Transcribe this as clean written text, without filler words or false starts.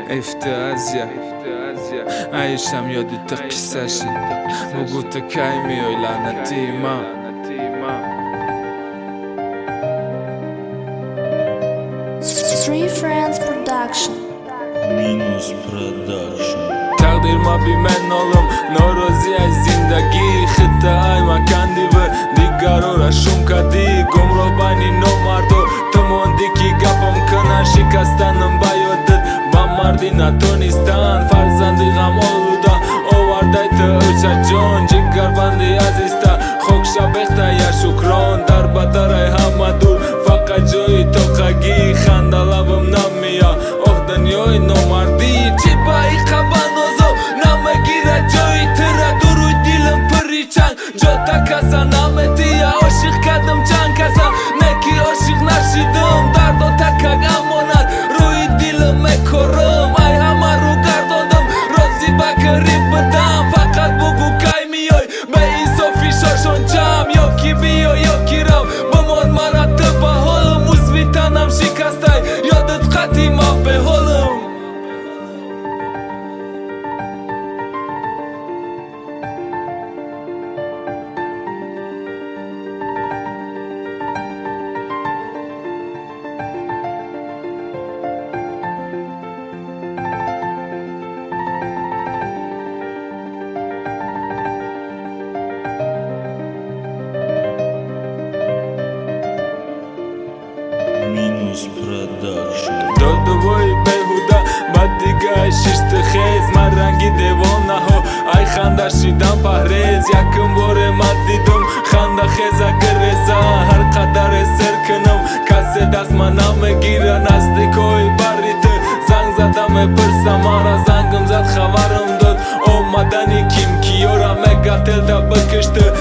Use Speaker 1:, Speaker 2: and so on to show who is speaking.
Speaker 1: افتازیا عیشم یادت قصه‌شی مگو تا کی میای لعنتی ما
Speaker 2: Three Friends Production.
Speaker 3: Minus Production.
Speaker 1: تقدیر ما بی من نالم ناراضی از زندگی خطه ای مکندی و دیگرو را شوم کردی گمراه بینی نامردو تو موندی که گپم کنن شکستنم بیادت با مردی نتونستن فرزندی غم آلوده آورده تا اوچه جان جگر بندی عزیزته خوکشه بخته یا شکران در بدر همه دور فقط جای توقعی خنده لبم نمیا آه دنیای نامردی چی با ای قبنازو نمگیره جای تره دروی دیلم پریچنگ جا تا کسا نمتی یا عاشق کردم چند کسا نکی عاشق نشیدم درد و تکک امانت روی دیلم مکرم ای همه رو گرداندم رازی بکری بدم فقط بگو کی میای به این صافی شاشان چم یا کی بیا یا کی رو بمان مرتب به حالم عضوی تنم شکسته یادت قطعی ما به حالم
Speaker 3: Minus Production.
Speaker 1: دادوای بهوده بعد دیگه ششت خیز من رنگی دیوانه ها ای خنده شیدم پهریز یکم باره من دیدم خنده خیزه گریزه هر قدر سر کنم کسی دست من نمیگیره نزدیکای بریده زنگ زدم پرسم مرا زنگم زد خبرم داد آمدنی کیم کیارا مگه تل دا بکشته